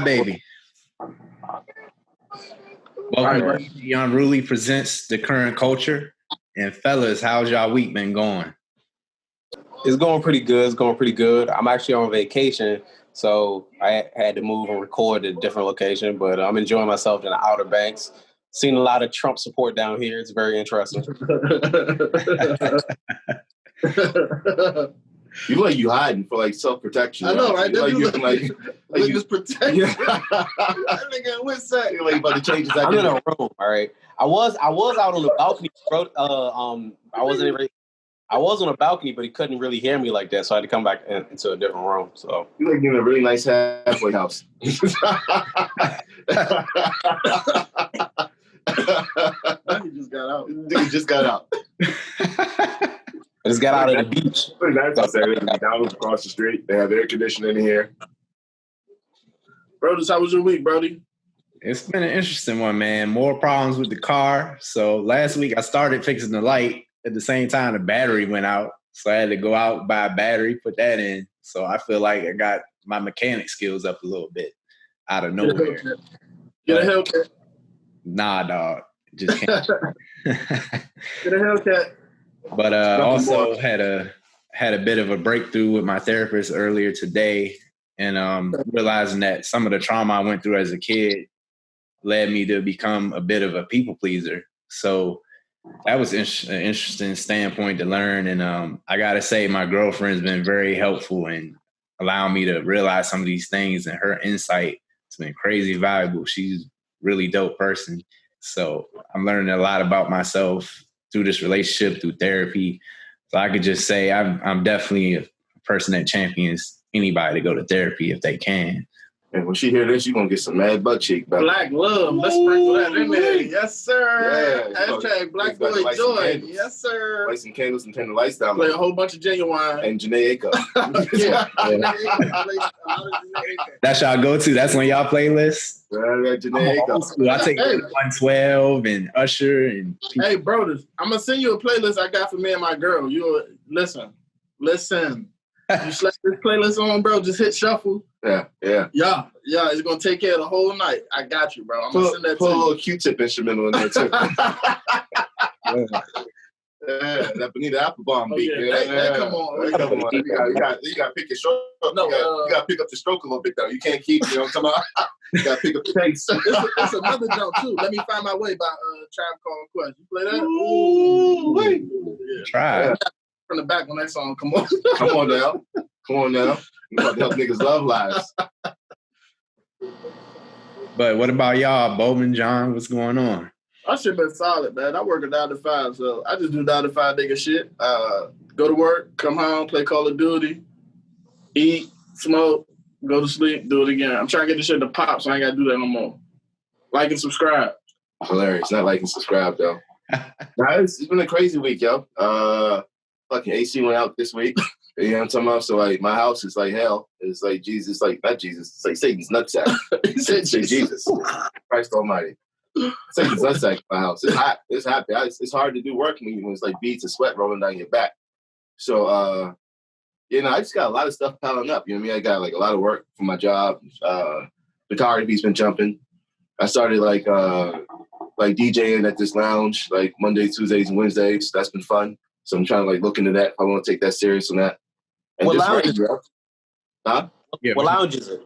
baby. Welcome to PGUnruly Presents The Current Culture. And fellas, how's y'all week been going? It's going pretty good. I'm actually on vacation, so I had to move and record at a different location, but I'm enjoying myself in the Outer Banks. Seen a lot of Trump support down here. It's very interesting. You look like you hiding for like self-protection. I know, right? Like you just protect. Yeah. That nigga, what's that? You're like about to change his I'm in a room, all right. I was out on the balcony. I was on a balcony, but he couldn't really hear me like that, so I had to come back into a different room. So you like in a really nice halfway house. He just got out. Dude just got out. I just got out of the beach. Pretty nice out there. McDonald's across the street. They have air conditioning in here. Brodus, how was your week, Brody? It's been an interesting one, man. More problems with the car. So last week I started fixing the light. At the same time, the battery went out. So I had to go out, buy a battery, put that in. So I feel like I got my mechanic skills up a little bit out of nowhere. Get a Hellcat. Nah, dog. Just can't. Get a Hellcat. But also had a bit of a breakthrough with my therapist earlier today, and realizing that some of the trauma I went through as a kid led me to become a bit of a people pleaser. So that was an interesting standpoint to learn. And I got to say, my girlfriend's been very helpful in allowing me to realize some of these things, and her insight has been crazy valuable. She's a really dope person. So I'm learning a lot about myself through this relationship, through therapy. So I could just say I'm definitely a person that champions anybody to go to therapy if they can. And when she hear this, you're going to get some mad butt cheek. Black love. Let's sprinkle that in there. Yes, sir. Yeah, Hashtag Black Boy Joy. Yes, sir. Light some candles and turn the lights down. Play a whole bunch of Genuine. And Janae Aiko. Yeah. That's y'all go-to. That's on y'all playlist. Janae Aiko. I take 112 and Usher. And hey, brothers, I'm going to send you a playlist I got for me and my girl. You listen. You slap this playlist on, bro. Just hit shuffle. Yeah. It's gonna take care of the whole night. I got you, bro. I'm gonna send that to you. Put a little Q-tip instrumental in there too. Yeah, that Bonita Applebaum beat. Come on. You got to pick your stroke. No, you got to pick up the stroke a little bit though. You can't keep. You know what I'm talking about? You got to pick up the pace. It's another jump too. Let Me Find My Way by Tribe Called Quest. You play that? Ooh, wait. Yeah. Try. Yeah. From the back when that song come on. Come on now. You about to help niggas' love lives. But what about y'all, Bowman, John? What's going on? I should been solid, man. I work a 9 to 5, so I just do 9 to 5 nigga shit. Go to work, come home, play Call of Duty, eat, smoke, go to sleep, do it again. I'm trying to get this shit to pop, so I ain't got to do that no more. Like and subscribe. Hilarious. Not like and subscribe, though. Nah, it's been a crazy week, yo. Fucking AC went out this week. You know what I'm talking about? So, like, my house is like hell. It's like Jesus, like, not Jesus. It's like Satan's nutsack. Say Jesus. Christ Almighty. Satan's nutsack in my house. It's hot. It's hot. It's hard to do work when it's like beads of sweat rolling down your back. So, I just got a lot of stuff piling up. You know what I mean? I got, like, a lot of work for my job. Photography's been jumping. I started, like DJing at this lounge, like, Mondays, Tuesdays, and Wednesdays. That's been fun. So I'm trying to, like, look into that. I want to take that serious on that. And what lounge is it? Huh? Yeah, what lounge is it?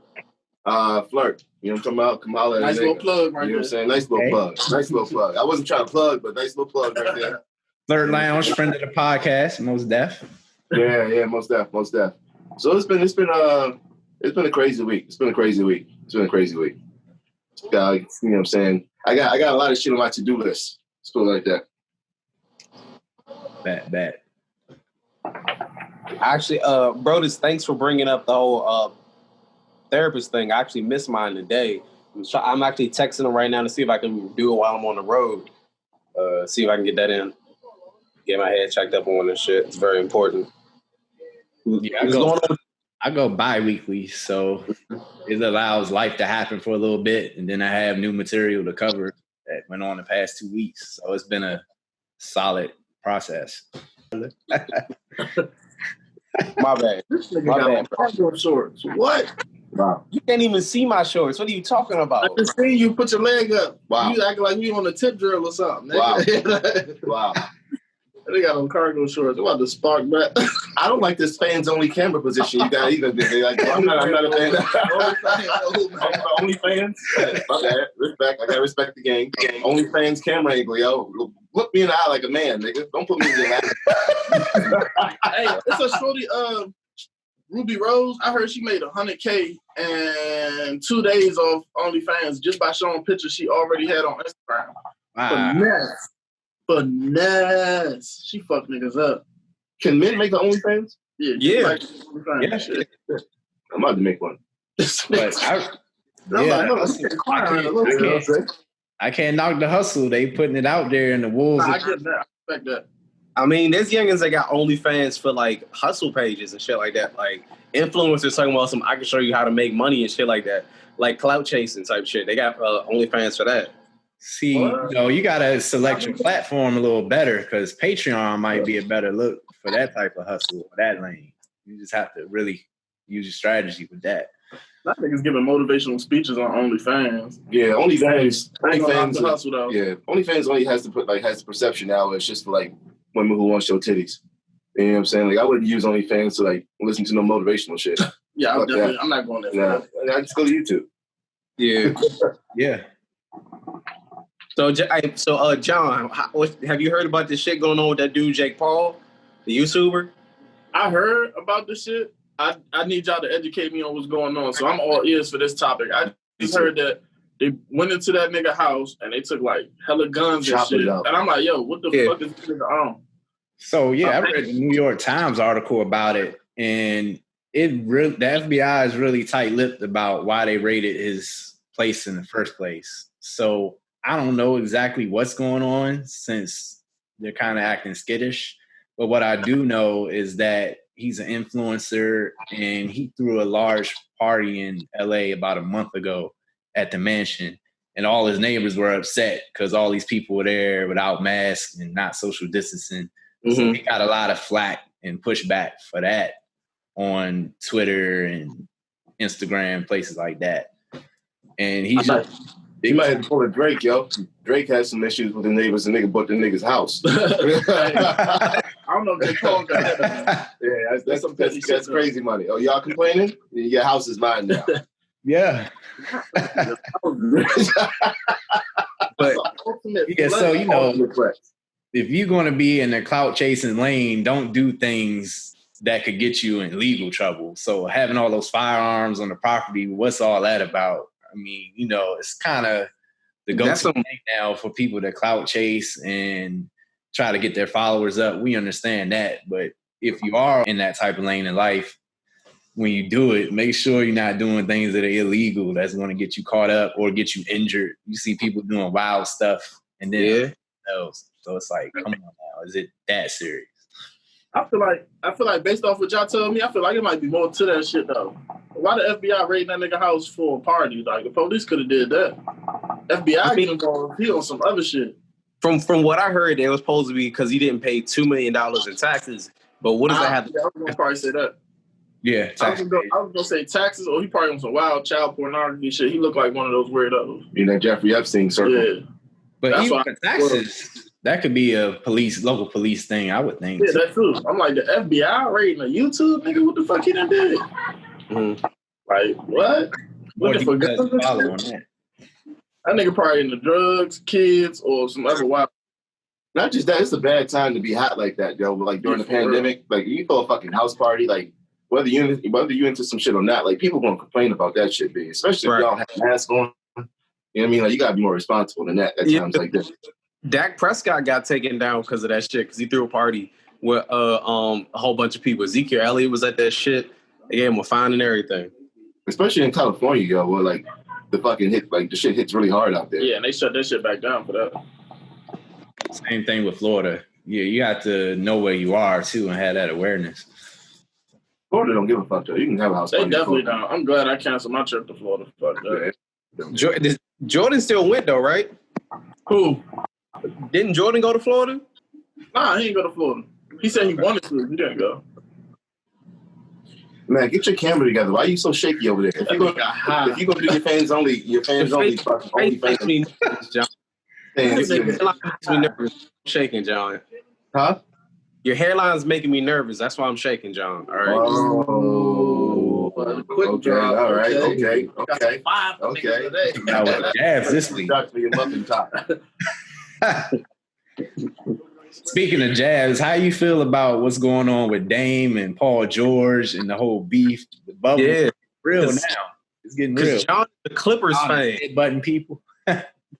Flirt. You know what I'm talking about? Kamala. Nice little plug right there. You know what I'm saying? Nice little plug. I wasn't trying to plug, but nice little plug right there. Flirt Lounge, friend of the podcast, most def. Yeah, most def. So it's been a crazy week. You know what I'm saying? I got a lot of shit on my to-do list. Let's put it like that. Bet. Actually, Brodus, thanks for bringing up the whole therapist thing. I actually missed mine today. I'm actually texting him right now to see if I can do it while I'm on the road. See if I can get that in. Get my head checked up on this shit. It's very important. Yeah, I go bi-weekly, so it allows life to happen for a little bit, and then I have new material to cover that went on the past 2 weeks. So it's been a solid process. My bad. This nigga got cargo shorts. What? Wow. You can't even see my shorts. What are you talking about? I just see you put your leg up. Wow. You acting like you on a tip drill or something. Wow. Wow. They got on cargo shorts. They about to spark back. I don't like this fans only camera position you got either. Like, I'm not a fan. Only fans. My bad. Respect. I gotta respect the game. Only fans camera angle, yo. Look me in the eye like a man, nigga. Don't put me in the eye. Hey, it's a shorty. Ruby Rose. I heard she made $100K in 2 days off OnlyFans just by showing pictures she already had on Instagram. Wow. Finesse. She fucked niggas up. Can men make the OnlyFans? Yeah. Like, I'm about to make one. I can't knock the hustle. They putting it out there in the wolves. I get that. I respect that. I mean, there's youngins that got OnlyFans for like hustle pages and shit like that. Like influencers talking about I can show you how to make money and shit like that. Like clout chasing type shit. They got OnlyFans for that. See, you gotta select your platform a little better because Patreon might be a better look for that type of hustle or that lane. You just have to really use your strategy with that. That nigga's giving motivational speeches on OnlyFans. Yeah, OnlyFans. OnlyFans hustle though. Yeah, OnlyFans only has the perception now. It's just for like women who want to show titties. You know what I'm saying? Like I wouldn't use OnlyFans to like listen to no motivtional shit. Yeah, I'm not going there. Nah, I just go to YouTube. Yeah, yeah. So John, have you heard about this shit going on with that dude Jake Paul, the YouTuber? I heard about this shit. I need y'all to educate me on what's going on. So I'm all ears for this topic. I just heard that they went into that nigga house and they took like hella guns and shit. And I'm like, yo, what the fuck is this nigga on? So yeah, I read the New York Times article about it, and the FBI is really tight-lipped about why they raided his place in the first place. So I don't know exactly what's going on since they're kind of acting skittish. But what I do know is that he's an influencer and he threw a large party in LA about a month ago at the mansion. And all his neighbors were upset because all these people were there without masks and not social distancing. Mm-hmm. So he got a lot of flack and pushback for that on Twitter and Instagram, places like that. And he might have pulled a Drake, yo. Drake has some issues with the neighbors. The nigga bought the nigga's house. I don't know if they call that. Yeah, that's crazy money. Oh, y'all complaining? Your house is mine now. Yeah. But yeah, so if you're going to be in the clout chasing lane, don't do things that could get you in legal trouble. So having all those firearms on the property, what's all that about? I mean, it's kind of the go-to thing now for people to clout chase and try to get their followers up. We understand that. But if you are in that type of lane in life, when you do it, make sure you're not doing things that are illegal that's going to get you caught up or get you injured. You see people doing wild stuff and then so it's like, come on now, is it that serious? I feel like based off what y'all told me, I feel like it might be more to that shit though. Why the FBI raiding that nigga house for a party? Like the police could have did that. FBI get involved. He on some other shit. From what I heard, it was supposed to be because he didn't pay $2 million in taxes. But what does that have to do? I was gonna probably say that. Yeah, I was gonna say taxes, or he probably on some wild child pornography shit. He looked like one of those weirdos. You know, Jeffrey Epstein circle. Yeah. But that's even for taxes, that could be a local police thing, I would think. Yeah, that's true. I'm like, the FBI raiding a YouTube nigga? What the fuck he done did? Mm-hmm. Like, what? What the fuck? That nigga probably into drugs, kids, or some other wild. Not just that, it's a bad time to be hot like that, yo. Like during the pandemic, like you throw a fucking house party, like whether you into some shit or not, like people gonna complain about that shit, B. Especially if y'all have masks on. You know what I mean? Like you gotta be more responsible than that at times like this. Dak Prescott got taken down because of that shit because he threw a party with a whole bunch of people. Ezekiel Elliott was at that shit. They gave him a fine and everything. Especially in California, yo, where like the fucking the shit hits really hard out there. Yeah, and they shut that shit back down for that. Same thing with Florida. Yeah, you have to know where you are too and have that awareness. Florida don't give a fuck though. You can have a house party. They definitely don't. I'm glad I canceled my trip to Florida. Fuck that. Jordan still went though, right? Who? Didn't Jordan go to Florida? Nah, he didn't go to Florida. He said he wanted to. He didn't go. Man, get your camera together. Why are you so shaky over there? If you're gonna do your fans only fans. John. Makes me nervous. I'm shaking, John. Huh? Your hairline's making me nervous. That's why I'm shaking, John. All right. Oh, quick drop. All right. Okay. Now with the Jazz this week. Speaking of Jazz, how you feel about what's going on with Dame and Paul George and the whole beef? The bubble, real now. It's getting real. John is a Clippers fan. Button people.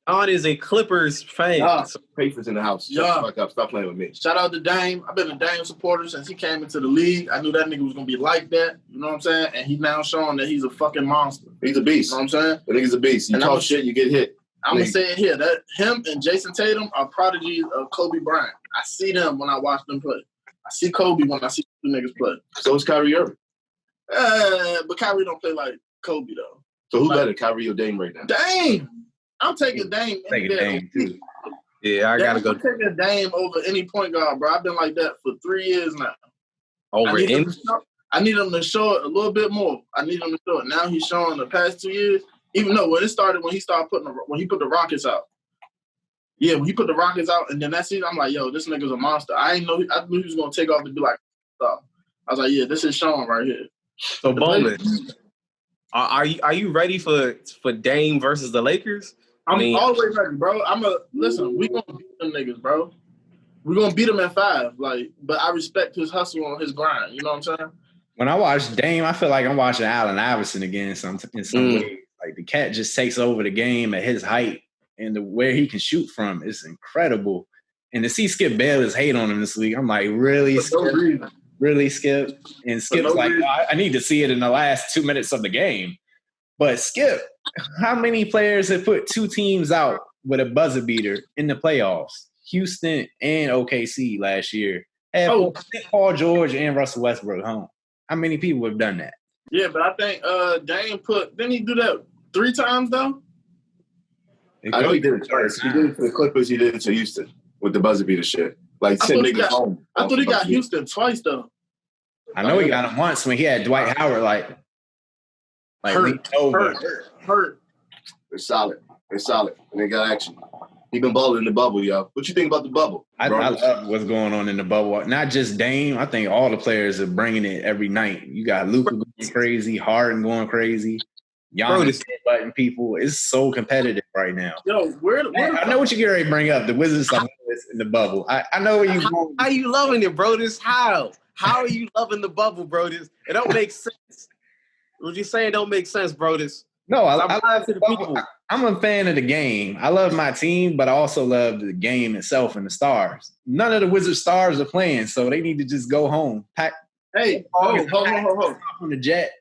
John is a Clippers fan. Papers in the house. Shut the fuck up. Stop playing with me. Shout out to Dame. I've been a Dame supporter since he came into the league. I knew that nigga was going to be like that. You know what I'm saying? And he's now showing that he's a fucking monster. He's a beast. You know what I'm saying? The nigga's a beast. You talk shit, you get hit. I'm going to say it here. That him and Jason Tatum are prodigies of Kobe Bryant. I see them when I watch them play. I see Kobe when I see two niggas play. So is Kyrie Irving. But Kyrie don't play like Kobe, though. So who better, Kyrie or Dame right now? Dame. I'm taking Dame. Taking Dame, too. Yeah, I got to go. I'm taking Dame over any point guard, bro. I've been like that for 3 years now. Over him? I need him to show it a little bit more. I need him to show it. Now he's showing the past 2 years. Even though when he put the Rockets out. Yeah, when he put the Rockets out, and then that season, I'm like, yo, this nigga's a monster. I knew he was gonna take off and do like stuff. I was like, yeah, this is showing right here. So Bowman, are you ready for Dame versus the Lakers? I'm always ready, bro. Listen, we gonna beat them niggas, bro. We're gonna beat them at 5. But I respect his hustle and his grind. You know what I'm saying? When I watch Dame, I feel like I'm watching Allen Iverson again in some way. Like the cat just takes over the game at his height, and where he can shoot from is incredible. And to see Skip Bayless hate on him this week, I'm like, really, Skip? Really, Skip? And Skip's like, I need to see it in the last 2 minutes of the game. But Skip, how many players have put 2 teams out with a buzzer beater in the playoffs? Houston and OKC last year had Paul George and Russell Westbrook home. How many people have done that? Yeah, but I think Dame didn't he do that 3 times though? I know he did it twice. He did it for the Clippers. He did it to Houston with the buzzer beater shit. Like send niggas home. I thought he got Houston twice though. I know he got him once when he had Dwight Howard like hurt. They're solid. And they got action. He been balling in the bubble, yo. What you think about the bubble? I love what's going on in the bubble. Not just Dame. I think all the players are bringing it every night. You got Luka going crazy, Harden going crazy. Giannis butting people. It's so competitive right now. Yo, I know what you get ready to bring up. The Wizards are in the bubble. I know where you going. How you loving it, bro? How are you loving the bubble, bro? It don't make sense. What you saying don't make sense, bro. No, I love the people. I'm a fan of the game. I love my team, but I also love the game itself and the stars. None of the Wizards stars are playing, so they need to just go home. Hey, hold. On the jet.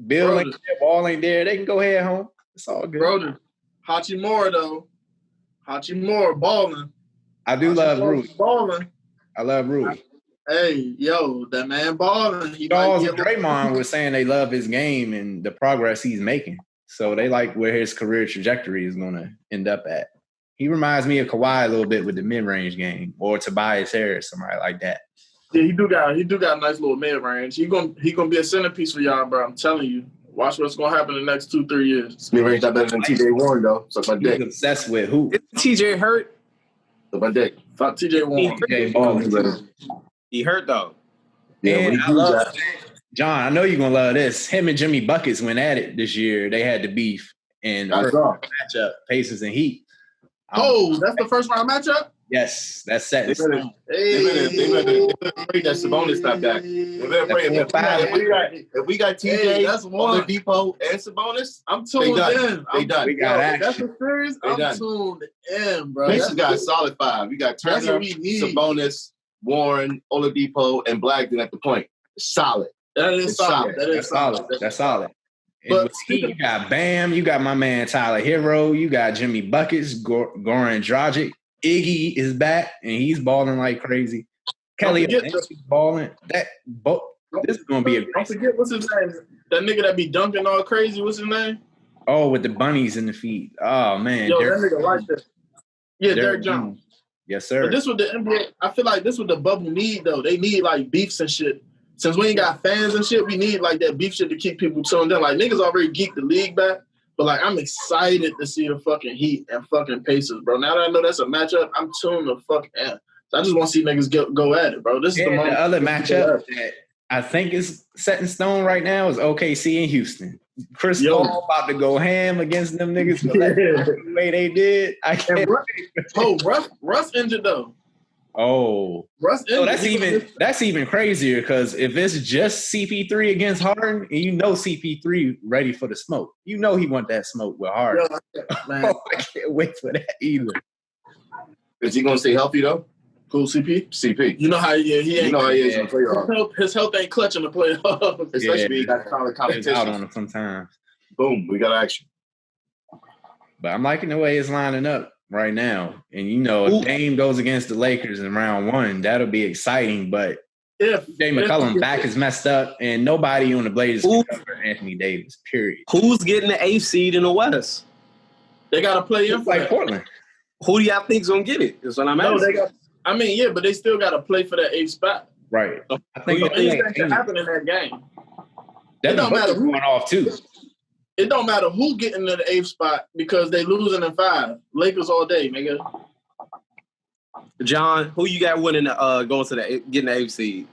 Bill ain't there, Ball ain't there. They can go ahead home. It's all good. Brother, Hachimura, though. Hachimura balling. I do love Rui. Balling. I love Rui. Hey, yo, that man balling. Charles and Draymond were saying they love his game and the progress he's making. So they like where his career trajectory is going to end up at. He reminds me of Kawhi a little bit with the mid-range game, or Tobias Harris, somebody like that. Yeah, he do got a nice little mid-range. He gonna be a centerpiece for y'all, bro. I'm telling you. Watch what's gonna happen in the next 2-3 years. Mid-range not better than TJ Warren though. So my dick. He's obsessed with who? Is TJ hurt? So my dick. Fuck TJ Warren. He hurt though. Yeah, and I love John. I know you're gonna love this. Him and Jimmy Buckets went at it this year. They had the beef and matchup Pacers and Heat. That's the first round matchup. Yes, that's set. They better pray that Sabonis not back. They better pray if we got TJ, Oladipo, and Sabonis, I'm tuned in. They done. We got action. That's the series. I'm tuned in, bro. Pacers got a solid 5. We got Turner, Sabonis, Warren, Oladipo, and Blagden at the point. Solid. That is solid. That's solid. But you got Bam, you got my man Tyler Hero, you got Jimmy Buckets, Goran Dragic. Iggy is back and he's balling like crazy. Kelly is balling. This is gonna be a great. Don't forget what's his name. That nigga that be dunking all crazy. What's his name? Oh, with the bunnies in the feet. Oh man, yo, that nigga like that. Yeah, Derrick Jones. Yes, sir. But this what the NBA. I feel like this what the bubble need though. They need like beefs and shit since we ain't got fans and shit, we need like that beef shit to keep people tuned in. Like niggas already geeked the league back, but like I'm excited to see the fucking Heat and fucking Pacers, bro. Now that I know that's a matchup, I'm tuned the fuck in. So I just want to see niggas go at it, bro. This is the moment. The other matchup that I think is set in stone right now is OKC and Houston. Chris Paul about to go ham against them niggas the way they did. I can't. Russ injured though. Oh, Russ injured. That's even crazier because if it's just CP3 against Harden, and you know CP3 ready for the smoke, you know he want that smoke with Harden. Man. I can't wait for that either. Is he gonna stay healthy though? Cool, CP. You know how he is in the playoffs. His health ain't clutch in the playoffs. Especially he got solid competition. Out on him sometimes. Boom, we got action. But I'm liking the way it's lining up right now. And you know, if Dame goes against the Lakers in round 1, that'll be exciting. But if Jay McCollum's back is messed up and nobody on the Blazers can cover Anthony Davis, period. Who's getting the 8th seed in the West? They got to play in like Portland. Who do y'all think's going to get it? That's what I'm asking. But they still got to play for that 8th spot. Right. I think anything can happen in that game. It don't matter who going off too. It don't matter who getting to the 8th spot because they losing in 5. Lakers all day, nigga. John, who you got winning? Going to getting the 8th seed?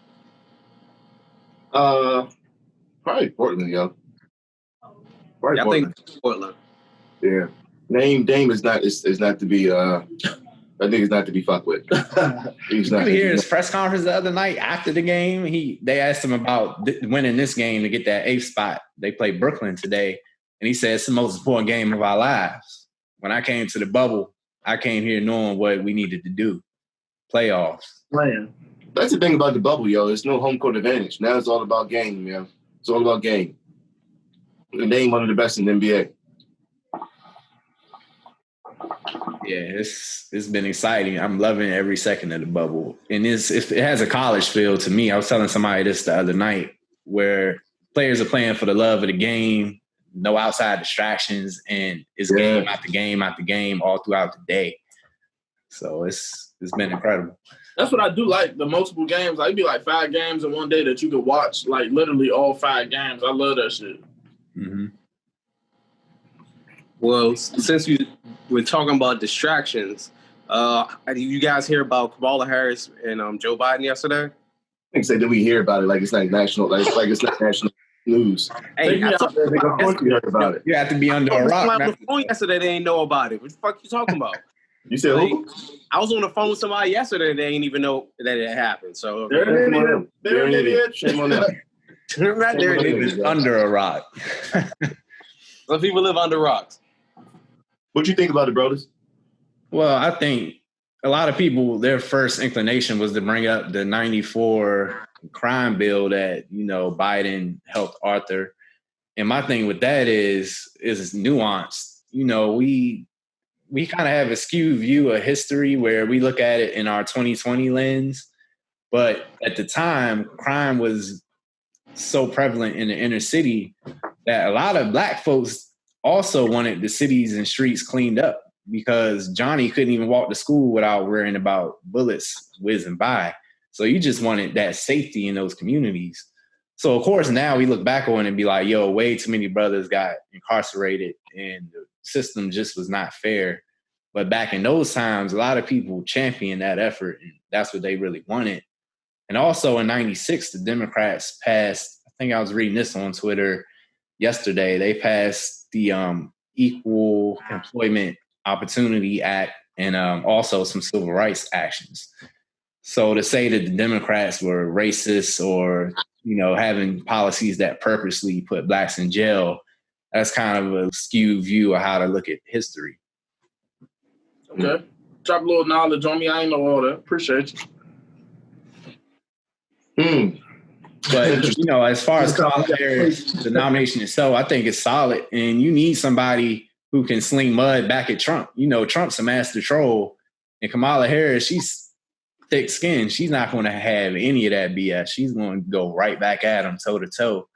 Probably Portland, yo. Probably Portland. I think Portland. Yeah. Dame is not to be. I think it's not to be fucked with. He's not. You hear his press conference the other night after the game. They asked him about winning this game to get that 8th spot. They played Brooklyn today, and he said it's the most important game of our lives. When I came to the bubble, I came here knowing what we needed to do. Playoffs. Playing. That's the thing about the bubble, yo. There's no home court advantage. Now it's all about game, yo. It's all about game. And Dame one of the best in the NBA. Yeah, it's been exciting. I'm loving every second of the bubble. And it has a college feel to me. I was telling somebody this the other night where players are playing for the love of the game, no outside distractions, and it's game after game after game all throughout the day. So it's been incredible. That's what I do like, the multiple games. Like, it'd be like 5 games in one day that you could watch, like literally all 5 games. I love that shit. Mm-hmm. Well, since we're talking about distractions, did you guys hear about Kamala Harris and Joe Biden yesterday? I think did we hear about it? Like it's like national, like it's not national news. Hey, of course we heard about it. You have to be under a rock. I was on the phone yesterday. They ain't know about it. What the fuck you talking about? You said who? I was on the phone with somebody yesterday. They ain't even know that it happened. So they're an idiot. Shame on them. They're an idiot. Under a rock. Some people live under rocks. What you think about it, brothers? Well, I think a lot of people, their first inclination was to bring up the 94 crime bill that, Biden helped author. And my thing with that is nuanced. We kind of have a skewed view of history where we look at it in our 2020 lens. But at the time, crime was so prevalent in the inner city that a lot of Black folks also wanted the cities and streets cleaned up because Johnny couldn't even walk to school without worrying about bullets whizzing by. So you just wanted that safety in those communities. So, of course, now we look back on it and be like, yo, way too many brothers got incarcerated and the system just was not fair. But back in those times, a lot of people championed that effort, and that's what they really wanted. And also in 96, the Democrats passed, I think I was reading this on Twitter yesterday, they passed the Equal Employment Opportunity Act and also some civil rights actions. So to say that the Democrats were racist or, having policies that purposely put Blacks in jail, that's kind of a skewed view of how to look at history. Okay. Drop a little knowledge on me. I ain't know all that. Appreciate you. But, as far as Kamala Harris, the nomination itself, I think it's solid. And you need somebody who can sling mud back at Trump. Trump's a master troll. And Kamala Harris, she's thick-skinned. She's not going to have any of that BS. She's going to go right back at him toe-to-toe.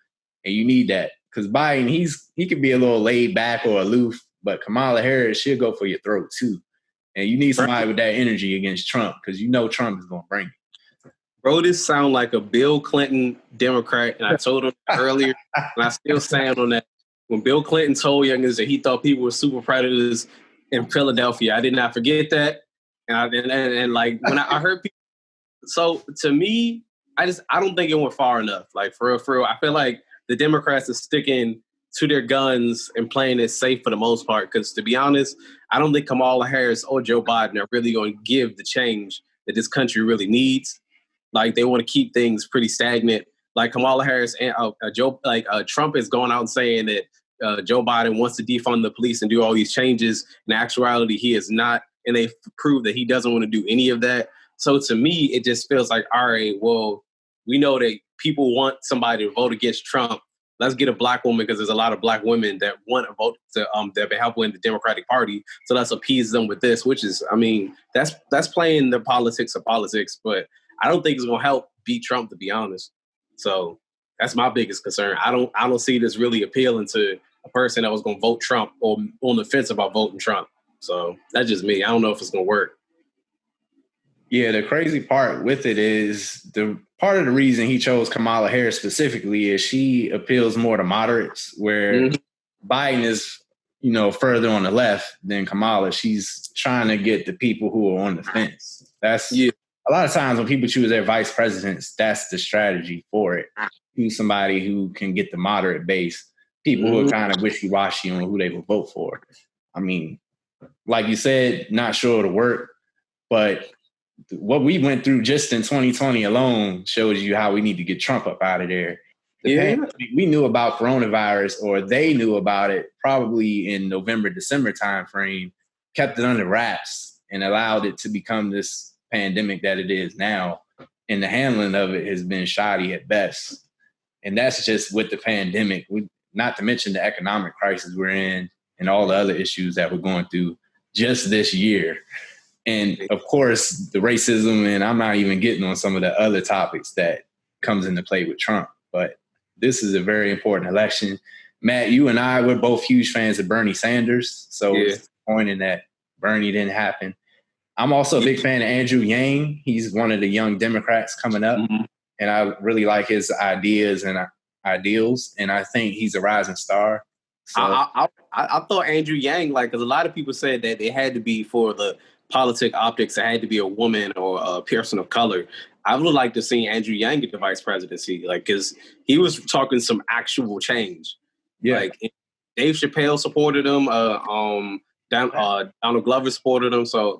And you need that. Because Biden, he could be a little laid back or aloof. But Kamala Harris, she'll go for your throat, too. And you need somebody with that energy against Trump because Trump is going to bring it. Bro, this sound like a Bill Clinton Democrat, and I told him earlier, and I still stand on that. When Bill Clinton told youngins that he thought people were super predators in Philadelphia, I did not forget that. And like when I heard people, so to me, I don't think it went far enough. Like for real, I feel like the Democrats are sticking to their guns and playing it safe for the most part. Because to be honest, I don't think Kamala Harris or Joe Biden are really going to give the change that this country really needs. Like they want to keep things pretty stagnant. Like Kamala Harris and Trump is going out and saying that Joe Biden wants to defund the police and do all these changes. In actuality, he is not, and they proved that he doesn't want to do any of that. So to me, it just feels like, all right, well, we know that people want somebody to vote against Trump. Let's get a black woman because there's a lot of black women that want to vote to that help win the Democratic Party. So let's appease them with this, which is, I mean, that's playing the politics of politics, but I don't think it's going to help beat Trump, to be honest. So that's my biggest concern. I don't see this really appealing to a person that was going to vote Trump or on the fence about voting Trump. So that's just me. I don't know if it's going to work. Yeah, the crazy part with it is the part of the reason he chose Kamala Harris specifically is she appeals more to moderates, where Biden is, further on the left than Kamala. She's trying to get the people who are on the fence. That's a lot of times when people choose their vice presidents, that's the strategy for it. Choose somebody who can get the moderate base, people who are kind of wishy-washy on who they will vote for. I mean, like you said, not sure it'll work, but what we went through just in 2020 alone shows you how we need to get Trump up out of there. We knew about coronavirus, or they knew about it probably in November, December timeframe, kept it under wraps and allowed it to become this pandemic that it is now. And the handling of it has been shoddy at best. And that's just with the pandemic, not to mention the economic crisis we're in and all the other issues that we're going through just this year. And of course, the racism, and I'm not even getting on some of the other topics that comes into play with Trump. But this is a very important election. Matt, you and I, we're both huge fans of Bernie Sanders. So it's disappointing that Bernie didn't happen. I'm also a big fan of Andrew Yang. He's one of the young Democrats coming up. And I really like his ideas and ideals. And I think he's a rising star. So I thought Andrew Yang, because a lot of people said that it had to be for the politic optics, it had to be a woman or a person of color. I would like to see Andrew Yang get the vice presidency, because he was talking some actual change. Like Dave Chappelle supported him, Donald Glover supported him. So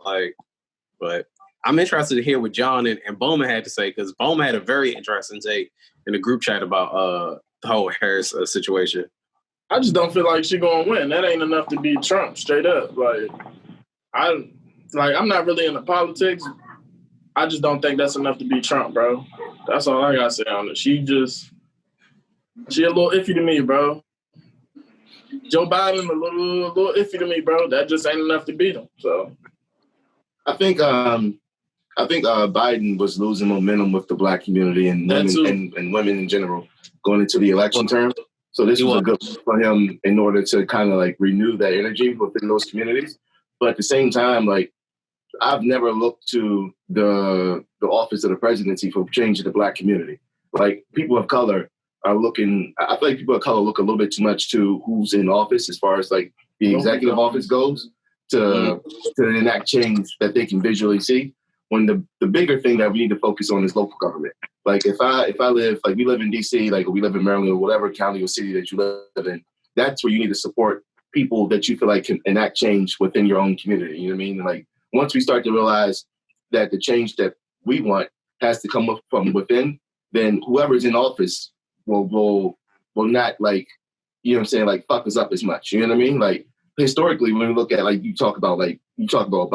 but I'm interested to hear what John and Bowman had to say, because Bowman had a very interesting take in the group chat about the whole Harris situation. I just don't feel like she's gonna win. That ain't enough to beat Trump, straight up. I'm not really into politics. I just don't think that's enough to beat Trump, bro. That's all I gotta say on it. She a little iffy to me, bro. Joe Biden a little iffy to me, bro. That just ain't enough to beat him. So I think Biden was losing momentum with the black community and women in general going into the election term. So this was a good for him in order to kind of renew that energy within those communities. But at the same time, I've never looked to the office of the presidency for changing the black community. People of color are looking. I feel like people of color look a little bit too much to who's in office as far as the executive office goes to enact change that they can visually see. When the bigger thing that we need to focus on is local government. If I live, we live in DC, or we live in Maryland or whatever county or city that you live in, that's where you need to support people that you feel like can enact change within your own community. You know what I mean? Once we start to realize that the change that we want has to come up from within, then whoever's in office will not fuck us up as much. You know what I mean? Historically, when we look at you talk about Obama, you talk about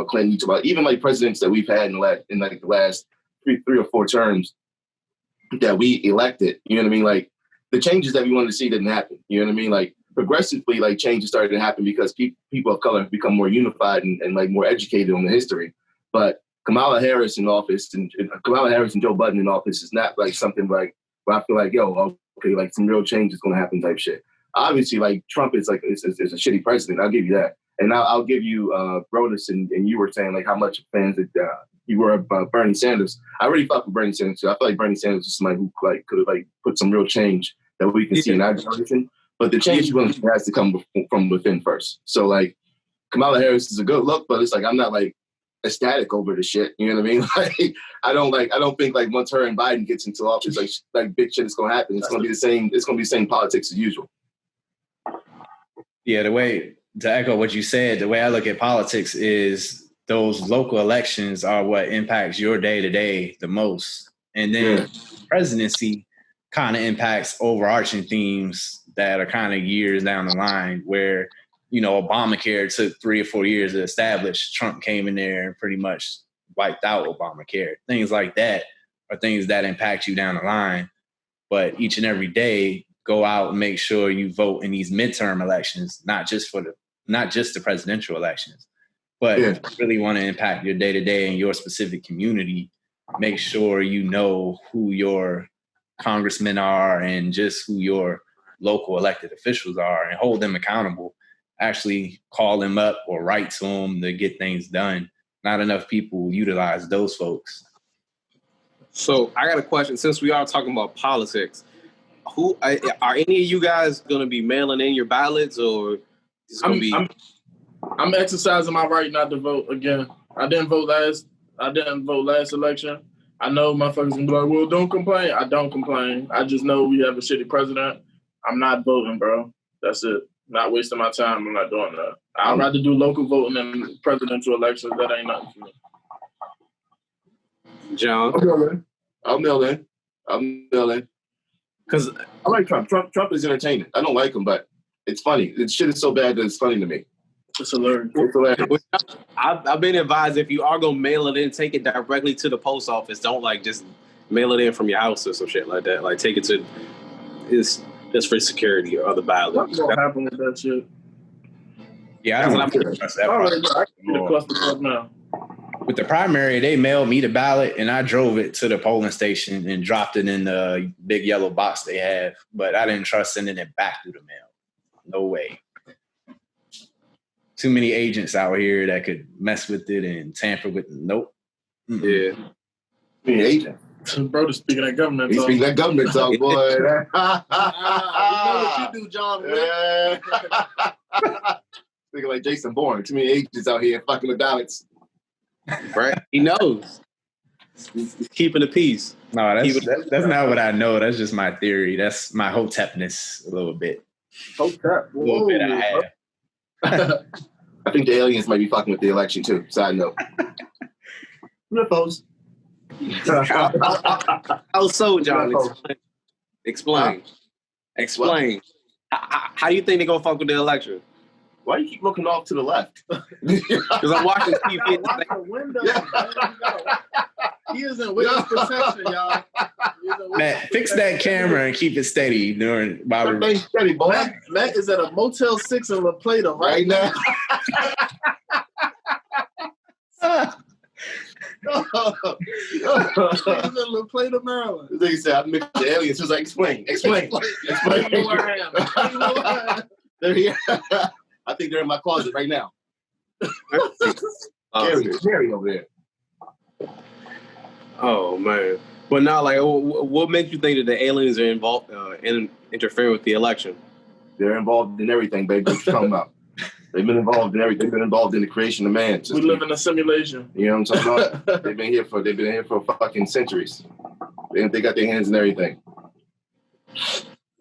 Clinton, you talk about even presidents that we've had in the last three or four terms that we elected. You know what I mean? The changes that we wanted to see didn't happen. You know what I mean? Progressively, changes started to happen because people of color have become more unified and more educated on the history. But Kamala Harris in office and Kamala Harris and Joe Biden in office is not something where I feel okay, some real change is going to happen type shit. Obviously, Trump is is a shitty president. I'll give you that, and I'll give you Brodus and you were saying how much fans that you were about Bernie Sanders. I really fuck with Bernie Sanders too. I feel like Bernie Sanders is somebody who like could have like put some real change that we can see in our generation. But the change has to come from within first. So like Kamala Harris is a good look, but it's like I'm not like ecstatic over the shit. You know what I mean? Like I don't think like once her and Biden gets into office, like big shit is gonna happen. It's gonna be the same. It's gonna be the same politics as usual. Yeah, the way to echo what you said, the way I look at politics is those local elections are what impacts your day to day the most, and then presidency kind of impacts overarching themes that are kind of years down the line. Where Obamacare took 3 or 4 years to establish. Trump came in there and pretty much wiped out Obamacare. Things like that are things that impact you down the line. But each and every day, go out and make sure you vote in these midterm elections, not just the presidential elections. But if you really want to impact your day to day in your specific community, make sure you know who your congressmen are and just who your local elected officials are and hold them accountable. Actually call them up or write to them to get things done. Not enough people utilize those folks. So I got a question. Since we are talking about politics, who are any of you guys going to be mailing in your ballots, or is it going to be? I'm exercising my right not to vote again. I didn't vote last election. I know motherfuckers gonna be like, well, don't complain. I don't complain. I just know we have a shitty president. I'm not voting, bro. That's it. Not wasting my time. I'm not doing that. I'd rather do local voting than presidential elections. That ain't nothing for me. John? I'll mail in. Because I like Trump. Trump is entertaining. I don't like him, but it's funny. This shit is so bad that it's funny to me. It's hilarious. I've been advised if you are going to mail it in, take it directly to the post office. Don't just mail it in from your house or some shit like that. Like take it to just for security or other ballot. What's going to happen with that shit? Yeah, I don't trust that. I can get a cluster now. With the primary, they mailed me the ballot and I drove it to the polling station and dropped it in the big yellow box they have. But I didn't trust sending it back through the mail. No way. Too many agents out here that could mess with it and tamper with it. Nope. Yeah. Too many agents. Bro, speaking that government talk. He's speaking that government talk, boy. You know what you do, John. Speaking like Jason Bourne. Too many agents out here fucking with ballots. Right? He knows. He's keeping the peace. No, that's not what I know. That's just my theory. That's my hotepness a little bit. Hotep? A little bit I have. I think the aliens might be fucking with the election too. Side note. UFOs. How so, John? Explain. How do you think they're gonna fuck with the election? Why do you keep looking off to the left? Because I'm watching TV. Watch the window. He is in witness protection, y'all. Matt, fix that camera and keep it steady during Bobby. Steady, boy. Matt is at a Motel 6 in La Plata right now. He's in La Plata, Maryland. This nigga said, I mixed the aliens. He was like, explain. They're here. I think they're in my closet right now. Scary over there. Oh, man. But now, what makes you think that the aliens are involved in interfering with the election? They're involved in everything, baby. What you talking about? They've been involved in everything. They've been involved in the creation of man. We live in a simulation. You know what I'm talking about? They've been here for fucking centuries. They got their hands in everything.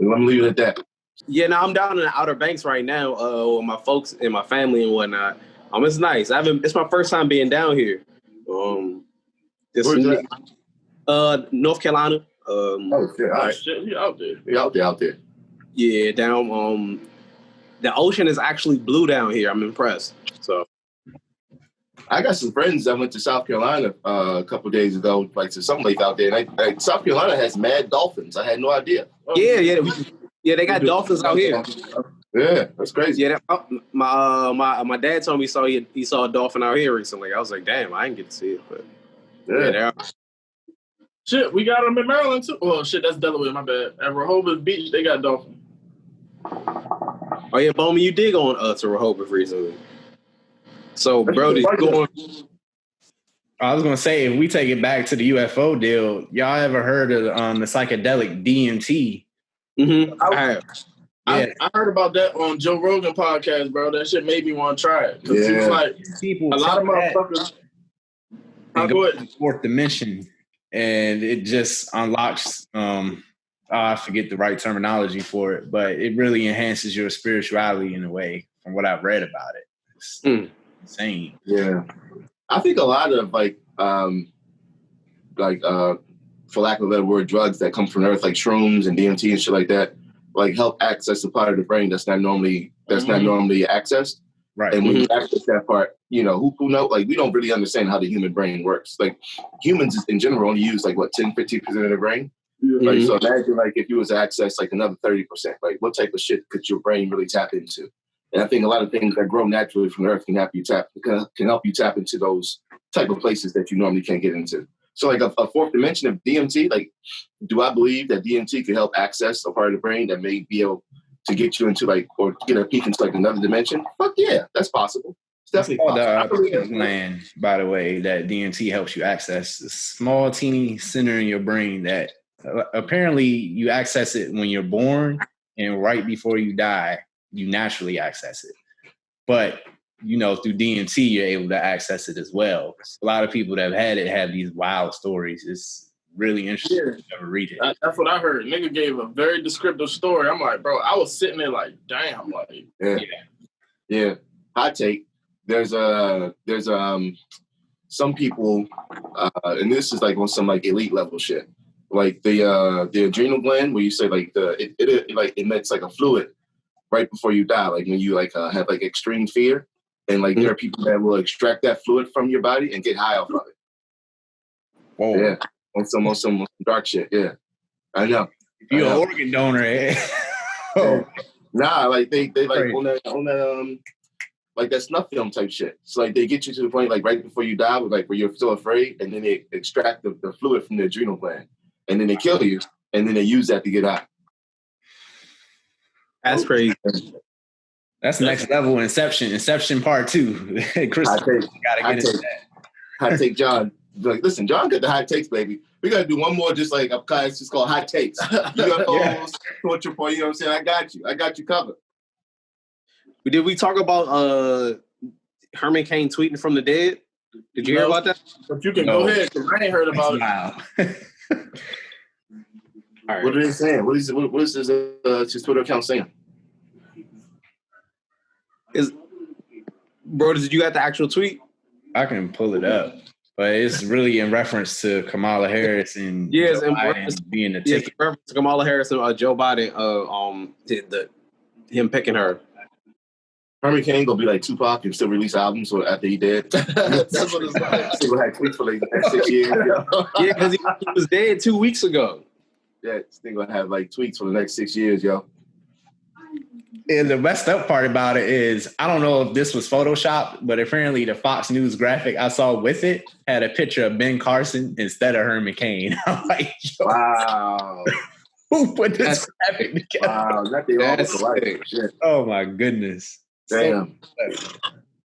Let me leave it at that. Yeah, now I'm down in the Outer Banks right now with my folks and my family and whatnot. It's nice. It's my first time being down here. Where's that? North Carolina. Shit! All right, You out there? You out there? Yeah, down. The ocean is actually blue down here. I'm impressed. So, I got some friends that went to South Carolina a couple of days ago, to some lake out there. And South Carolina has mad dolphins. I had no idea. Yeah, they got dolphins out here. Yeah, that's crazy. Yeah, my dad told me he saw a dolphin out here recently. I was like, damn, I didn't get to see it, but yeah. Shit, we got them in Maryland too. Well, shit, that's Delaware. My bad. At Rehoboth Beach, they got dolphins. Oh yeah, Bowman, you did go on to Rehoboth recently. So, bro, I was gonna say, if we take it back to the UFO deal, y'all ever heard of the psychedelic DMT? I heard about that on Joe Rogan podcast, bro. That shit made me want to try it. Because he was like, people a lot of motherfuckers and go to the fourth dimension, and it just unlocks. I forget the right terminology for it, but it really enhances your spirituality in a way. From what I've read about it, it's insane. Yeah, I think a lot of for lack of a better word, drugs that come from Earth, like shrooms and DMT and shit like that, like help access the part of the brain that's not normally accessed. Right. And when you access that part, you know, who know, like we don't really understand how the human brain works. Like humans in general only use like 10-15% of their brain. Like so imagine like if you was to access like another 30%, like what type of shit could your brain really tap into? And I think a lot of things that grow naturally from the Earth can help you tap into those type of places that you normally can't get into. So like a fourth dimension of DMT, like, do I believe that DMT could help access a part of the brain that may be able to get you into like, or get a peek into like another dimension? Fuck yeah, that's possible. It's definitely possible. The gland, by the way, that DMT helps you access a small, teeny center in your brain that apparently you access it when you're born and right before you die, you naturally access it. But you know, through DMT, you're able to access it as well. A lot of people that have had it have these wild stories. It's really interesting to ever read it. That's what I heard. Nigga gave a very descriptive story. I'm like, bro, I was sitting there like, damn, like, yeah. Hot take. There's some people, and this is like on some like elite level shit, like the adrenal gland, where you say like it emits like a fluid right before you die, like when you like have like extreme fear. And like there are people that will extract that fluid from your body and get high off of it. Whoa. Yeah. On some dark shit. Yeah. I know. If you're an organ donor, Nah, like they like on that like that snuff film type shit. So like they get you to the point like right before you die, with like where you're still afraid, and then they extract the fluid from the adrenal gland, and then they kill you, and then they use that to get high. That's crazy. That's next level Inception. Inception Part 2. Chris, gotta get into that. Hot take, John. Like, listen, John got the hot takes, baby. We gotta do one more, just like it's just called hot takes. UFOs, torture for you. Know what I'm saying? I got you covered. Did we talk about Herman Cain tweeting from the dead? Did you hear about that? But you can go ahead, because I ain't heard about it. All right. What are they saying? What is his Twitter account saying? Bro, did you got the actual tweet? I can pull it up, but it's really in reference to Kamala Harris and Joe Biden being the ticket. In reference to Kamala Harris and Joe Biden, him picking her. Herman Cain gonna be like Tupac and still release albums after he dead. That's what it's like. Still had tweets for like the next 6 years. Yeah, because he was dead 2 weeks ago. Yeah, still gonna have like tweets for the next 6 years, yo. And the messed up part about it is, I don't know if this was Photoshopped, but apparently the Fox News graphic I saw with it had a picture of Ben Carson instead of Herman Cain. I'm like, yo, wow. Who put this graphic together? Wow, that's right. Shit. Oh my goodness. Damn.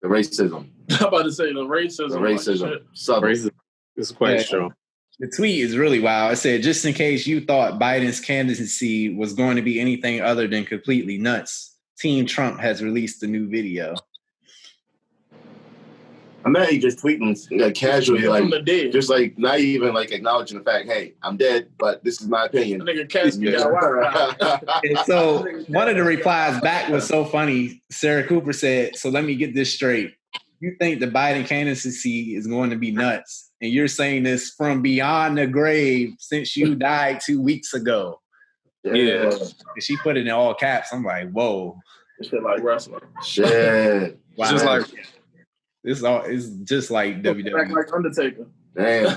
The racism. I'm about to say the racism. The racism. Like, Racism. It's quite strong. The tweet is really wild. It said, just in case you thought Biden's candidacy was going to be anything other than completely nuts, Team Trump has released a new video. I'm mad he just tweeting like casually, like just like not even like acknowledging the fact, hey, I'm dead, but this is my opinion. And so one of the replies back was so funny. Sarah Cooper said, so let me get this straight. You think the Biden candidacy is going to be nuts, and you're saying this from beyond the grave since you died 2 weeks ago. Yeah. And she put it in all caps. I'm like, whoa. Shit like wrestling. Shit. Wow. Just like it's just like WWE. Like Undertaker. Damn.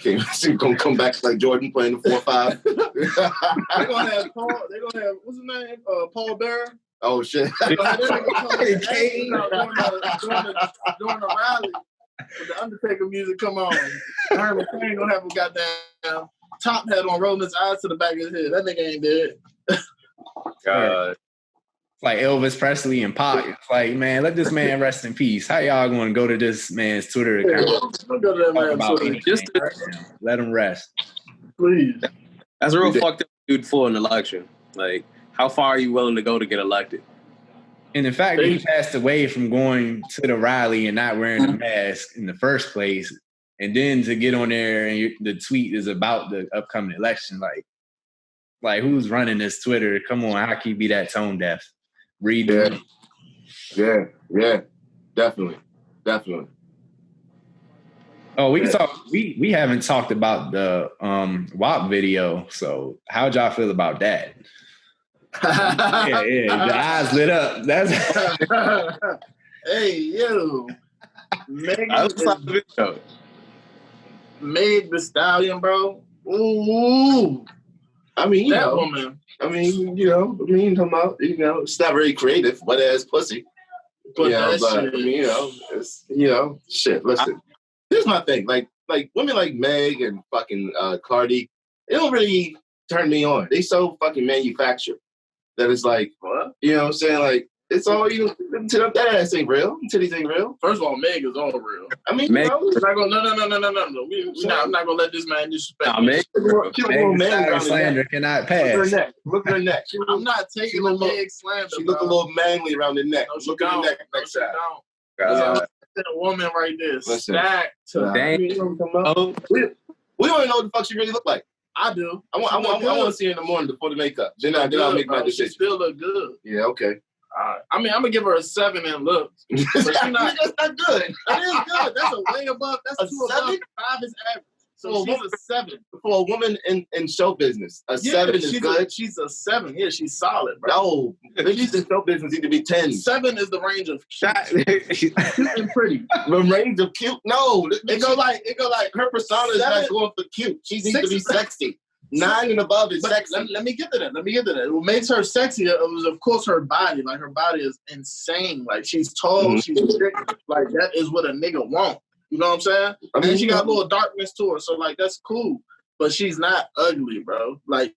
He's gonna come back like Jordan playing the 4-5. They're gonna have what's his name? Paul Bearer. Oh shit. During the rally, with the Undertaker music come on, Herman Cain gonna have a goddamn top hat on, rolling his eyes to the back of his head. That nigga ain't dead. God. like Elvis Presley and Pac. It's like, man, let this man rest in peace. How y'all going to go to this man's Twitter account? Don't go to that man's about Twitter. anything right now. Let him rest. Please. That's a real fucked up dude for an election. Like, how far are you willing to go to get elected? And the fact that he passed away from going to the rally and not wearing a mask in the first place, and then to get on there and the tweet is about the upcoming election, like who's running this Twitter? Come on, how can you be that tone deaf? Read the Yeah, definitely. Oh, we can talk. We haven't talked about the WAP video. So how'd y'all feel about that? yeah, the eyes lit up. That's hey, yo. Meg the Stallion, bro. Ooh. I mean, that woman. talking about, it's not very creative, wet ass pussy. But it's, shit, listen. Here's my thing. Like women like Meg and fucking Cardi, they don't really turn me on. They so fucking manufactured that it's like, what? You know what I'm saying? Like, it's all, that ass ain't real. Titties ain't real. First of all, Meg is all real. I mean, Meg, no. I'm not gonna let this man disrespect me. Meg slander cannot pass. Look at her neck. I'm not taking the Meg slander. She look a little manly around the neck. No, look at the neck next side. A woman right there, stacked. We don't even know what the fuck she really look like. I do. I want to see her in the morning before the makeup. Then I'll make my decision. She still look good. Yeah, okay. I'm gonna give her a 7 in looks. But that's not good. That is good. That's a way above. That's a 2 above. 5 is average. So she's a 7. For a woman in show business, a 7 is good. She's a 7. Yeah, she's solid, bro. No, bitches in show business need to be 10. 7 is the range of cute and pretty. The range of cute? No. It go like her persona is not going for cute. She needs to be sexy. 9 and above is sexy. Let me get to that. What makes her sexy was, of course, her body. Like, her body is insane. Like, she's tall, she's thick. Like, that is what a nigga want. You know what I'm saying? And she got a little darkness to her, so, like, that's cool. But she's not ugly, bro. Like,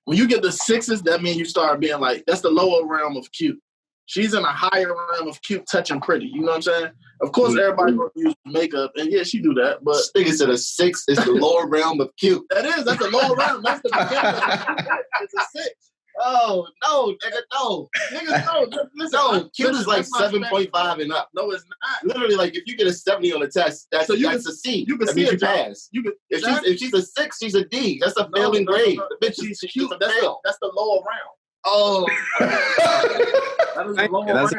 when you get the 6s, that means you start being like, that's the lower realm of cute. She's in a higher realm of cute, touching pretty. You know what I'm saying? Of course, everybody gonna use makeup, and yeah, she do that. But I think it's a 6 is the lower realm of cute. That's the lower realm. That's the beginning. It's a 6. Oh no, nigga, no. Niggas, no. Listen, no, cute is like 7.5 and up. No, it's not. Literally, like if you get a 70 on the test, that's a C. You can see it pass. If she's a 6, she's a D. That's a failing grade. The bitch, she's cute. That's the lower round. Oh, that is the lower round.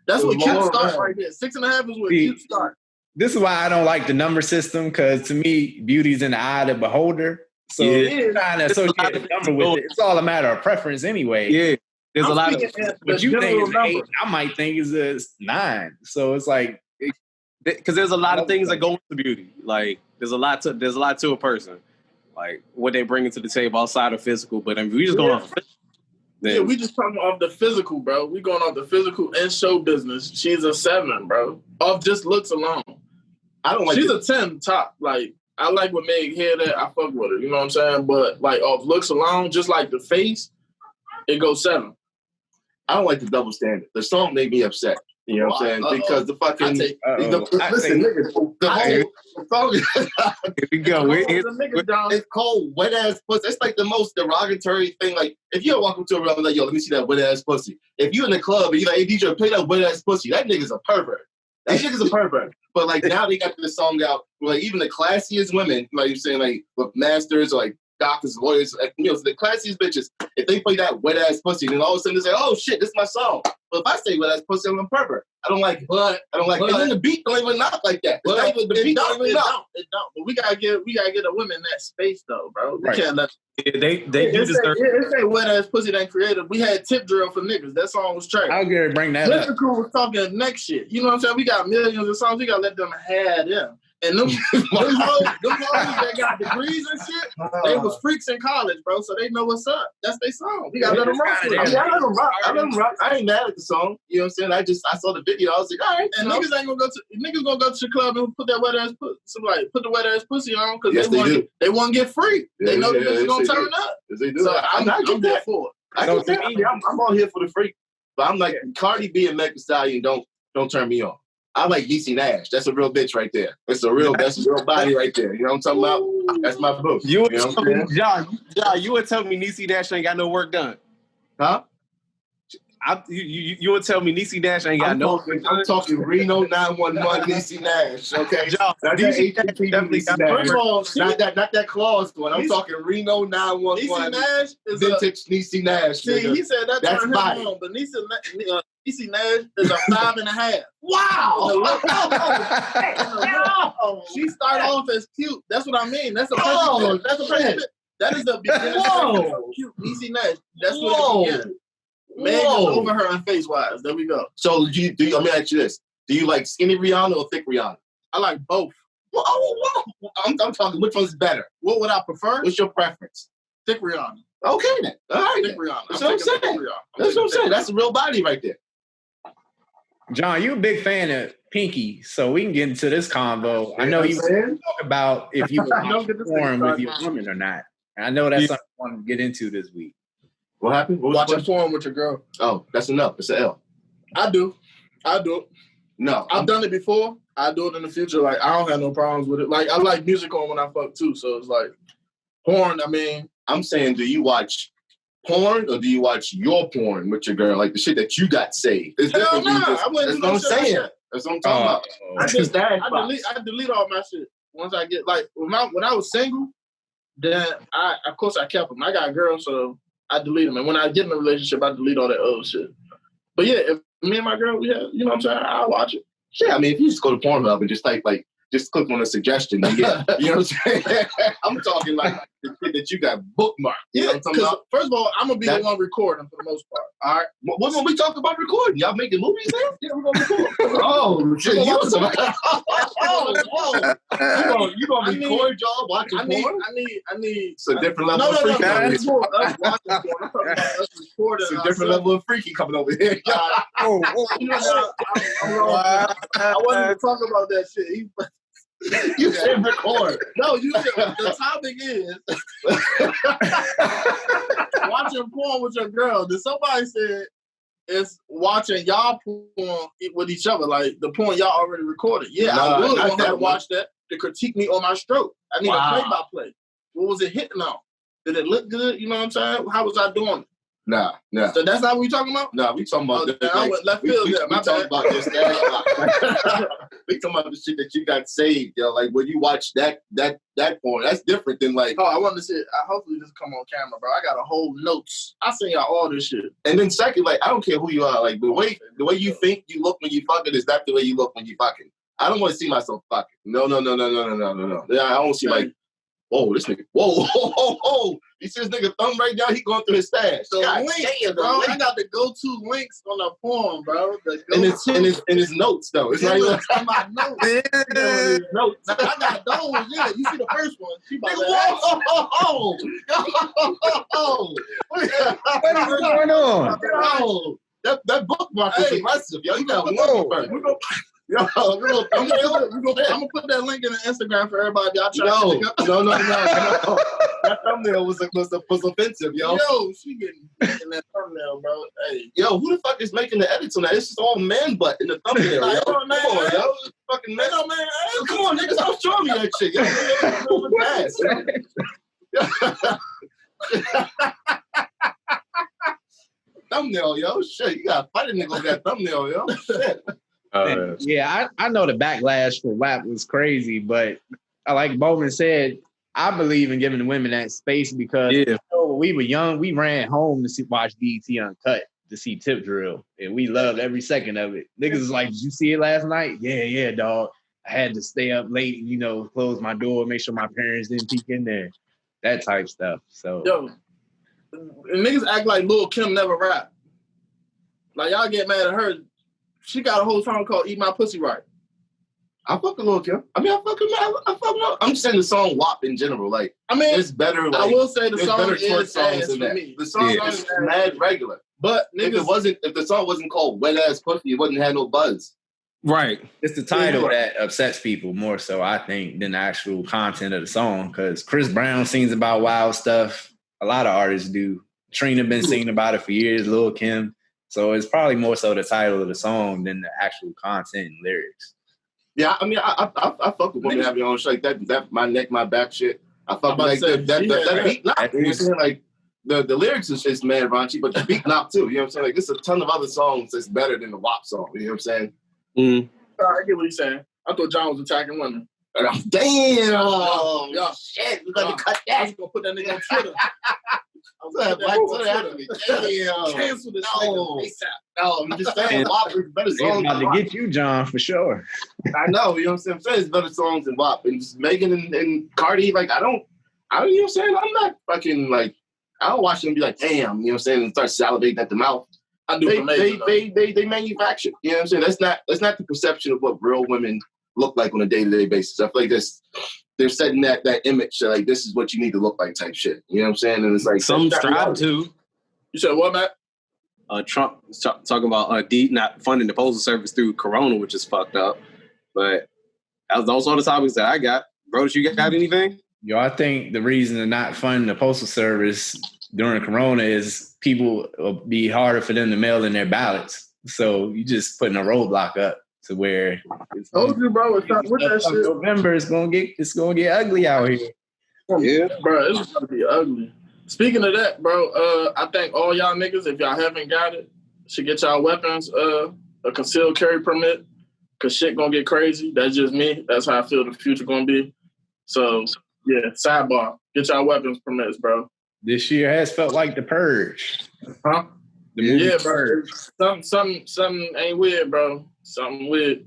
That's what cute start right there. 6.5 is where cute start. This is why I don't like the number system, because to me, beauty's in the eye of the beholder. So you're trying to associate the number with it. It's all a matter of preference anyway. Yeah. There's a lot of what you think is an 8, I might think is a 9. So it's like, because there's a lot of things that go into beauty. Like there's a lot to a person. Like what they bring to the table outside of physical. But I mean, we just going off. Yeah, we just talking off the physical, bro. We going off the physical and show business. She's a 7, bro. Off just looks alone. I don't like. She's a 10 top. Like, I like what Meg here that I fuck with her. You know what I'm saying? But like off looks alone, just like the face, it goes 7. I don't like the double standard. The song made me upset. You know what I'm saying? Because the fucking listen, niggas, the whole song. Here we go. It's called wet ass pussy. It's like the most derogatory thing. Like if you walk up to a room like, yo, let me see that wet ass pussy. If you in the club and you like, hey DJ, play that wet ass pussy, that nigga's a pervert. That nigga's a pervert. But like now they got this song out where like even the classiest women, like you're saying, like with masters or like doctors, lawyers, like, the classiest bitches, if they play that wet ass pussy, then all of a sudden they say, oh shit, this is my song. But if I say wet ass pussy, I'm a pervert. I don't like it. And then the beat don't even knock like that. The beat don't even knock. It don't. But we gotta get a woman that space though, bro. We can't let they do deserve. It say wet ass pussy that creative. We had Tip Drill for niggas. That song was trash. I'll get her bring that up. Mystical was talking next shit. You know what I'm saying? We got millions of songs. We gotta let them have them. And them hoes that got degrees and shit, they was freaks in college, bro, so they know what's up. That's their song. We gotta let them rock. I let them rock. I ain't mad at the song. You know what I'm saying? I saw the video. I was like, all right. And niggas gonna go to the club and put that wet ass pussy. Somebody put the wet ass pussy on because they want to get free. They know the bitch is gonna turn up. Yes, they do. So I'm there for it. I'm all here for the freak. But I'm like, Cardi B and Meg Thee Stallion don't turn me on. I like Niecy Nash. That's a real bitch right there. That's a real body right there. You know what I'm talking about? That's my boo. You would know tell me, John, you would tell me Niecy Nash ain't got no work done. Huh? You would tell me Niecy Nash ain't got no work done? I'm talking Reno 911 Niecy Nash, okay? John, not Niecy that HPP definitely Niecy got Nash. First of all, not that clause one. I'm talking Reno 911. Niecy Nash is vintage Niecy Nash. See, he said that's turned him body. on, but Niecy Nash is a 5.5. Wow! She started off as cute. That's what I mean. That's a Oh, that's a perfect. That is a beginning. Whoa! Cute Niecy Nash. That's what it is. Meg is over her on face wise. There we go. So do you? Let me ask you this: do you like skinny Rihanna or thick Rihanna? I like both. Whoa. I'm talking. Which one's better? What would I prefer? What's your preference? Thick Rihanna. Okay then. All right. Thick Rihanna. That's what I'm saying. That's what I'm saying. That's a real body right there. John, you a big fan of Pinky, so we can get into this convo. I know you talk about if you porn with your woman or not. I know that's something I want to get into this week. What happened? Watching porn with your girl. Oh, that's enough. It's an L. I do it. No. I've done it before. I do it in the future. Like, I don't have no problems with it. Like, I like music on when I fuck too. So it's like porn. I mean, I'm saying, do you watch porn or do you watch your porn with your girl? Like the shit that you got saved. It's hell no. That's what I'm saying. That's what I'm talking about. I delete all my shit once I get like when I was single. Then of course I kept them. I got a girl, so I delete them. And when I get in a relationship, I delete all that old shit. But yeah, if me and my girl, we have, you know what I'm saying, I'll watch it. Yeah, I mean, if you just go to Pornhub and just type like, just click on a suggestion, then you know what I'm saying? I'm talking like the shit that you got bookmarked. You know what I'm talking about? First of all, I'm gonna be the one recording for the most part. All right. When we talk about recording, y'all making movies now? Yeah, we're gonna record. Oh, shit! You gonna record y'all watching porn? I need. It's a different level of freaky. It's a different level of freaky coming over here. I wanted to talk about that shit. You said record. No, you said the topic is watching porn with your girl. Then somebody said it's watching y'all porn with each other, like the porn y'all already recorded. Yeah, I would want her to watch that to critique me on my stroke. I need a play-by-play. What was it hitting on? Did it look good? You know what I'm saying? How was I doing it? Nah. So that's not what we talking about? Nah, we talking about I went left field there. We talking about this. We talking about the shit that you got saved, yo. Like when you watch that porn, that's different than like. Oh, I want to see it. Hopefully this come on camera, bro. I got a whole notes. I seen y'all all this shit. And then second, like I don't care who you are. Like the way you think you look when you fucking is not the way you look when you fucking. I don't want to see myself fucking. No. Yeah, I don't see like. Whoa, this nigga. Whoa. You see this nigga thumb right now? He going through his stash. So links, bro. I got the go-to links on the porn, bro. And it's notes, though. It's not even my notes. Notes. Now, I got those, yeah. You see the first one. She about What is going on? Yo, that bookmark is impressive, yo. You got one first. Yo, I'm gonna put that link in the Instagram for everybody. Y'all No. That thumbnail was offensive, yo. Yo, she getting in that thumbnail, bro. Hey, yo, who the fuck is making the edits on that? This is all man butt in the thumbnail, yo. Come on, yo. Fucking man. Come on, niggas. Stop showing me that shit. Thumbnail, yo. Shit, you gotta fight a nigga with that thumbnail, yo. Shit. Yeah, I know the backlash for WAP was crazy, but like Bowman said, I believe in giving women that space because when we were young, we ran home to watch BET Uncut to see Tip Drill, and we loved every second of it. Niggas was like, "Did you see it last night?" Yeah, dog. I had to stay up late, close my door, make sure my parents didn't peek in there, that type stuff. So, yo, niggas act like Lil' Kim never rap. Like y'all get mad at her. She got a whole song called "Eat My Pussy Right." I fuck a Lil' Kim. I mean, I fuck her. I'm just saying the song WAP in general. Like, I mean, it's better. Like, I will say the song is ass for that. Me. The song is mad regular. But niggas, if the song wasn't called "Wet Ass Pussy," it wouldn't have no buzz. Right. It's the title that upsets people more so, I think, than the actual content of the song. Because Chris Brown sings about wild stuff. A lot of artists do. Trina been singing about it for years. Lil' Kim. So it's probably more so the title of the song than the actual content and lyrics. Yeah, I mean, I fuck with women having their own shit like that my neck, my back shit. I fuck with like that beat knock. You know what I'm saying? Like the lyrics is mad raunchy, but the beat knock too. You know what I'm saying? Like there's a ton of other songs that's better than the WAP song. You know what I'm saying? I get what he's saying. I thought John was attacking women. Damn! Yo, shit, we gotta cut that. I was gonna put that nigga on Twitter. Cancel this nigga ASAP. No, I'm just saying, WAP is better songs. About to get you, John, for sure. I know, you know what I'm saying? I'm saying it's better songs than WAP. And just Megan and Cardi, like, I don't, you know what I'm saying? I'm not fucking, like, I don't watch them be like, damn, you know what I'm saying? And start salivating at the mouth. I do. They manufacture. You know what I'm saying? That's not the perception of what real women look like on a day-to-day basis. I feel like they're setting that image that, like, this is what you need to look like type shit. You know what I'm saying? And it's like some strive to. You said what, Matt? Trump talking about not funding the postal service through Corona, which is fucked up. But those are the topics that I got. Bro, you got anything? Yo, I think the reason to not fund the postal service during Corona is people will be harder for them to mail in their ballots. So you just putting a roadblock up to where it's told you, bro. It's not with that shit. November it's gonna get ugly out here. Yeah, bro, it's gonna be ugly. Speaking of that, bro, I think all y'all niggas, if y'all haven't got it, should get y'all weapons a concealed carry permit, cause shit gonna get crazy. That's just me. That's how I feel the future gonna be. So yeah, sidebar, get y'all weapons permits, bro. This year has felt like the Purge. Huh? Yeah, bro. Something ain't weird, bro. Something weird.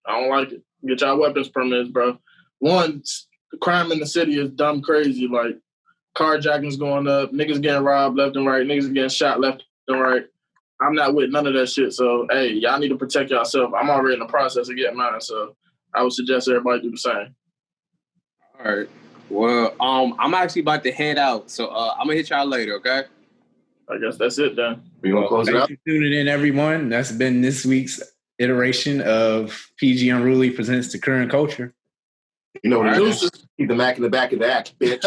I don't like it. Get y'all weapons permits, bro. One, the crime in the city is dumb crazy. Like, carjacking's going up, niggas getting robbed left and right, niggas getting shot left and right. I'm not with none of that shit. So, hey, y'all need to protect yourself. I'm already in the process of getting mine, so I would suggest everybody do the same. All right. Well, I'm actually about to head out, so I'm gonna hit y'all later, okay? I guess that's it then. We gonna close it out. Thanks for tuning in, everyone. That's been this week's iteration of PGUnruly Presents The Current Culture. You know what it is. Keep the Mac in the back of the act, bitch.